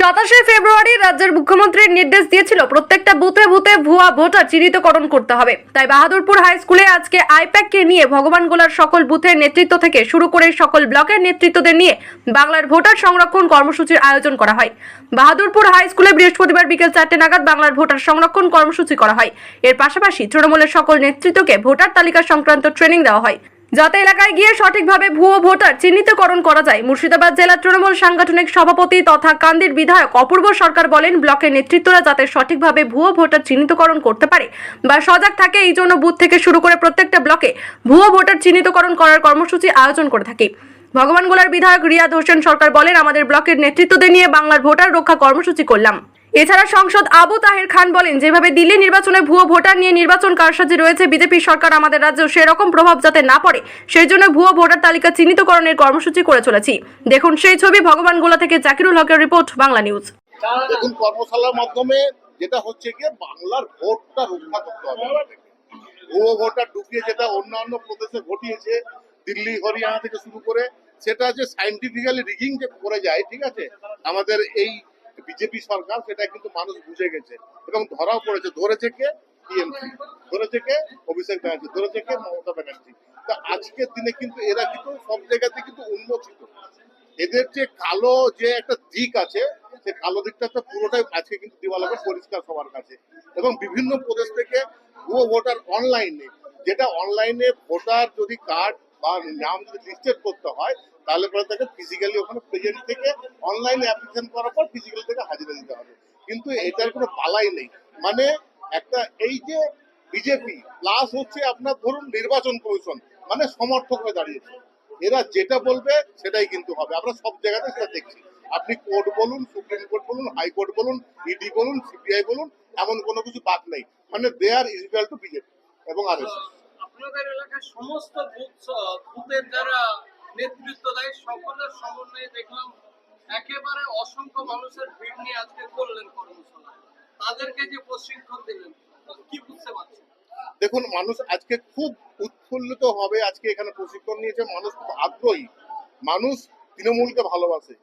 27শে ফেব্রুয়ারি রাজ্যের মুখ্যমন্ত্রীর নির্দেশ দিয়েছিল প্রত্যেকটা বুথে বুথে ভুয়া ভোটার চিহ্নিতকরণ করতে হবে। তাই বাহাদুরপুর হাই স্কুলে আজকে আইপ্যাককে নিয়ে ভগবানগোলার সকল বুথের নেতৃত্ব থেকে শুরু করে সকল ব্লকের নেতৃত্বদের নিয়ে বাংলার ভোটার সংরক্ষণ কর্মসূচির আয়োজন করা হয়। বাহাদুরপুর হাই স্কুলে বৃহস্পতিবার বিকেল 4টে নাগাদ বাংলার ভোটার সংরক্ষণ কর্মসূচি করা হয়। এর পাশাপাশি তৃণমূলের সকল নেতৃত্বকে ভোটার তালিকা সংক্রান্ত ট্রেনিং দেওয়া হয়, যাতে এলাকায় গিয়ে সঠিকভাবে ভুয়ো ভোটার চিহ্নিতকরণ করা যায়। মুর্শিদাবাদ জেলা তৃণমূল সাংগঠনিক সভাপতি তথা কান্দির বিধায়ক অপূর্ব সরকার বলেন, ব্লকের নেতৃত্বরা যাতে সঠিকভাবে ভুয়ো ভোটার চিহ্নিতকরণ করতে পারে বা সজাগ থাকে, এই জন্য বুথ থেকে শুরু করে প্রত্যেকটা ব্লকে ভুয়ো ভোটার চিহ্নিতকরণ করার কর্মসূচি আয়োজন করে থাকে। ভগবানগোলার বিধায়ক রিয়াদ হোসেন সরকার বলেন, আমাদের ব্লকের নেতৃত্বদের নিয়ে বাংলার ভোটার রক্ষা কর্মসূচি করলাম। এছাড়া সাংসদ আবু তাহের খান বলেন, যেভাবে দিল্লি নির্বাচনে ভুয়ো ভোটার নিয়ে নির্বাচন কারসাজি রয়েছে বিজেপি সরকার, আমাদের রাজ্যেও সেরকম প্রভাব যাতে না পড়ে সেই জন্য ভুয়ো ভোটার তালিকা চিহ্নিতকরণের কর্মসূচি করে চলেছি। দেখুন সেই ছবি। ভগবানগোলা থেকে জাকিরুল হকের রিপোর্ট, বাংলা নিউজ। দেখুন, কর্মশালার মাধ্যমে যেটা হচ্ছে কি, বাংলার ভোটটা রক্ষা করতে হবে। ভুয়ো ভোটার ঢুকিয়ে যেটা অন্যান্য প্রদেশে ঘটিয়েছে, দিল্লি হরিয়ানা থেকে শুরু করে, সেটা যে সাইন্টিফিক্যালি রিগিং যে করে যায়, ঠিক আছে, আমাদের এই বিজেপি সরকার সেটা কিন্তু মানুষ বুঝে গেছে এবং ধরাও পড়েছে। ধরেছে কে? টিএমসি ধরেছে, কে অভিষেক ব্যানার্জি ধরেছে, কে মমতা ব্যানার্জি। তো আজকের দিনে কিন্তু এরা কিন্তু সব জায়গাতে কিন্তু উন্মোচিত। এদের যে কালো যে একটা দিক আছে, সে কালো দিকটা তো পুরোটাই আজকে কিন্তু দিওয়ালাকে পরিষ্কার সবার কাছে। এবং বিভিন্ন প্রদেশ থেকে ভুয়ো ভোটার অনলাইনে, যেটা অনলাইনে ভোটার যদি কার্ড বা নাম যদি লিস্টেড করতে হয়, তাহলে পরে তাকে ফিজিক্যালি ওখানে প্রেজেন্ট থেকে অনলাইনে অ্যাপ্লিকেশন করার পর ফিজিক্যালি থেকে হাজিরা দিতে হবে। কিন্তু এটার কোনো পালাই নেই। মানে একটা এই যে বিজেপি প্লাস হচ্ছে আপনার ধরুন নির্বাচন কমিশন, মানে সমর্থক হয়ে দাঁড়িয়েছে। এরা যেটা বলবে সেটাই কিন্তু হবে। আমরা সব জায়গাতে সেটা দেখছি। আপনি কোর্ট বলুন, সুপ্রিম কোর্ট বলুন, হাইকোর্ট বলুন, ইডি বলুন, সিবিআই বলুন, এমন কোনো কিছু বাদ নেই। মানে দে আর ইকুয়াল টু বিজেপি এবং আরএসএস। আপনাদের এলাকার সমস্ত বুথের যারা নেতৃত্ব দেয় সকলের সমন্বয়ে দেখলাম একেবারে অসংখ্য মানুষের ভিড় নিয়ে আজকে করলেন কর্মশালা। তাদেরকে যে প্রশিক্ষণ দিলেন, কি বুঝতে পারছেন? দেখুন, মানুষ আজকে খুব উৎফুল্লিত হবে। আজকে এখানে প্রশিক্ষণ নিয়েছে, মানুষ খুব আগ্রহী। মানুষ তৃণমূলকে ভালোবাসে,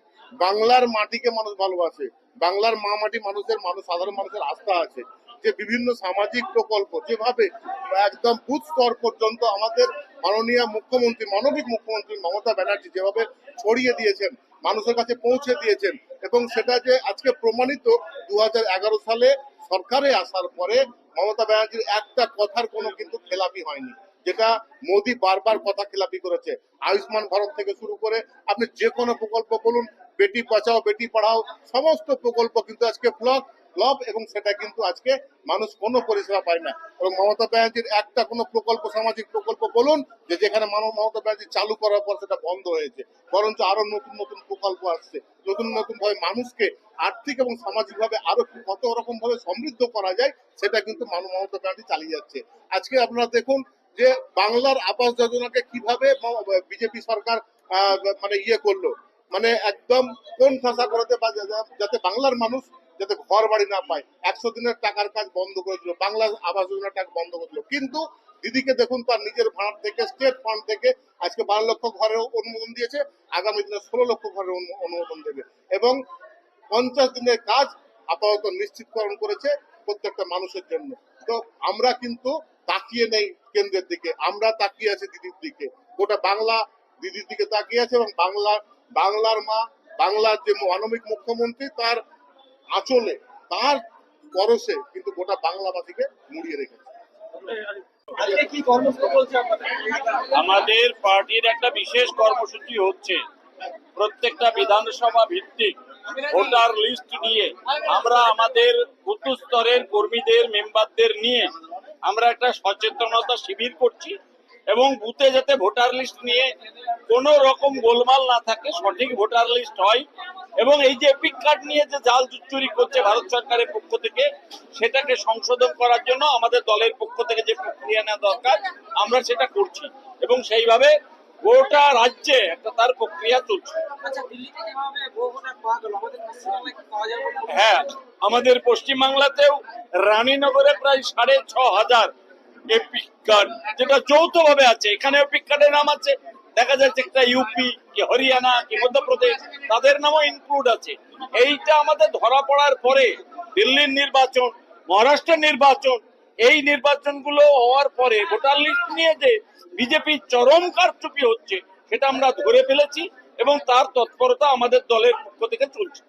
বাংলার মাটিকে মানুষ ভালোবাসে, বাংলার মা মাটি মানুষের সাধারণ মানুষের আস্থা আছে। যে বিভিন্ন সামাজিক প্রকল্প যেভাবে একদম বুথ স্তর পর্যন্ত আমাদের মাননীয় মুখ্যমন্ত্রী, মানবিক মুখ্যমন্ত্রী মমতা ব্যানার্জি যেভাবে ছড়িয়ে দিয়েছেন, মানুষের কাছে পৌঁছে দিয়েছেন, এবং সেটা যে আজকে প্রমাণিত 2011 সালে সরকারে আসার পরে মমতা ব্যানার্জির একটা কথার কোনো কিন্তু খেলাপি হয়নি, যেটা মোদী বারবার কথা খেলাপি করেছে। আয়ুষ্মান ভারত থেকে শুরু করে আপনি যে কোনো প্রকল্প বলুন, বেটি বাঁচাও বেটি পড়াও, সমস্ত প্রকল্প কিন্তু আজকে ফ্লপ, এবং সেটা কিন্তু আজকে মানুষ কোনো পরিষেবা পায় না। এবং মমতা ব্যানার্জির একটা কোনো প্রকল্প, সামাজিক প্রকল্প বলুন, যে যেখানে মমতা ব্যানার্জি চালু করার পর সেটা বন্ধ হয়েছে, বরঞ্চ আরো নতুন নতুন প্রকল্প আসছে। নতুন নতুন ভাবে মানুষকে আর্থিক এবং সামাজিক ভাবে আরো কত রকম ভাবে সমৃদ্ধ করা যায়, সেটা কিন্তু মমতা ব্যানার্জি চালিয়ে যাচ্ছে। আজকে আপনারা দেখুন যে বাংলার আবাস যোজনাকে কিভাবে বিজেপি সরকার মানে করলো, মানে একদম কোন ভাষা করাতে, যাতে বাংলার মানুষ যাতে ঘর বাড়ি না পায়, 100 দিনের টাকার কাজ বন্ধ করে দিল, বাংলা আবাস যোজনার টাকা বন্ধ করে দিল। কিন্তু দিদিকে দেখুন, তার নিজের ভাড় থেকে, স্টেট ফান্ড থেকে আজকে 12 লক্ষ ঘরের অনুমোদন দিয়েছে, আগামী দিনে 16 লক্ষ ঘরের অনুমোদন দেবে, এবং 50 দিনের কাজ আপাতত নিশ্চিতকরণ করেছে প্রত্যেকটা মানুষের জন্য। তো আমরা কিন্তু তাকিয়ে নেই কেন্দ্রের দিকে, আমরা তাকিয়ে আছি দিদির দিকে। গোটা বাংলা দিদির দিকে তাকিয়ে আছে, এবং বাংলার মা, বাংলার যে মানবিক মুখ্যমন্ত্রী, তার আঁচলে, তার পরশে কিন্তু গোটা বাংলাবাসীকে মুড়িয়ে রেখেছে। আমাদের পার্টির একটা বিশেষ কর্মসূচি হচ্ছে, প্রত্যেকটা বিধানসভা ভিত্তিক ভোটার লিস্ট নিয়ে আমরা আমাদের বুথ স্তরের কর্মীদের, মেম্বারদের নিয়ে আমরা একটা সচেতনতা শিবির করছি, এবং বুথে যাতে ভোটার লিস্ট নিয়ে কোনো রকম গোলমাল না থাকে, সঠিক ভোটার লিস্ট হয়, এবং এই যে এপিক কার্ড নিয়ে যে জাল চুরি করছে ভারত সরকারের পক্ষ থেকে, সেটাকে সংশোধন করার জন্য আমাদের দলের পক্ষ থেকে যে প্রক্রিয়া নেওয়া দরকার আমরা সেটা করছি, এবং সেইভাবে গোটা রাজ্যে একটা তার প্রক্রিয়া চলছে। হ্যাঁ, আমাদের পশ্চিমবাংলাতেও রানীনগরে প্রায় 6,500 এপিক কার্ড, যেটা যৌথ ভাবে আছে। এখানে এপিক কার্ডের নাম আছে, দেখা যাচ্ছে একটা ইউপি কি হরিয়ানা কি মধ্যপ্রদেশ, তাদের নামও ইনক্লুড আছে। এইটা আমাদের ধরা পড়ার পরে দিল্লির নির্বাচন, মহারাষ্ট্রের নির্বাচন, এই নির্বাচনগুলো হওয়ার পরে ভোটার লিস্ট নিয়ে যে বিজেপির চরম কারচুপি হচ্ছে সেটা আমরা ধরে ফেলেছি এবং তার তৎপরতা আমাদের দলের পক্ষ থেকে চলছে।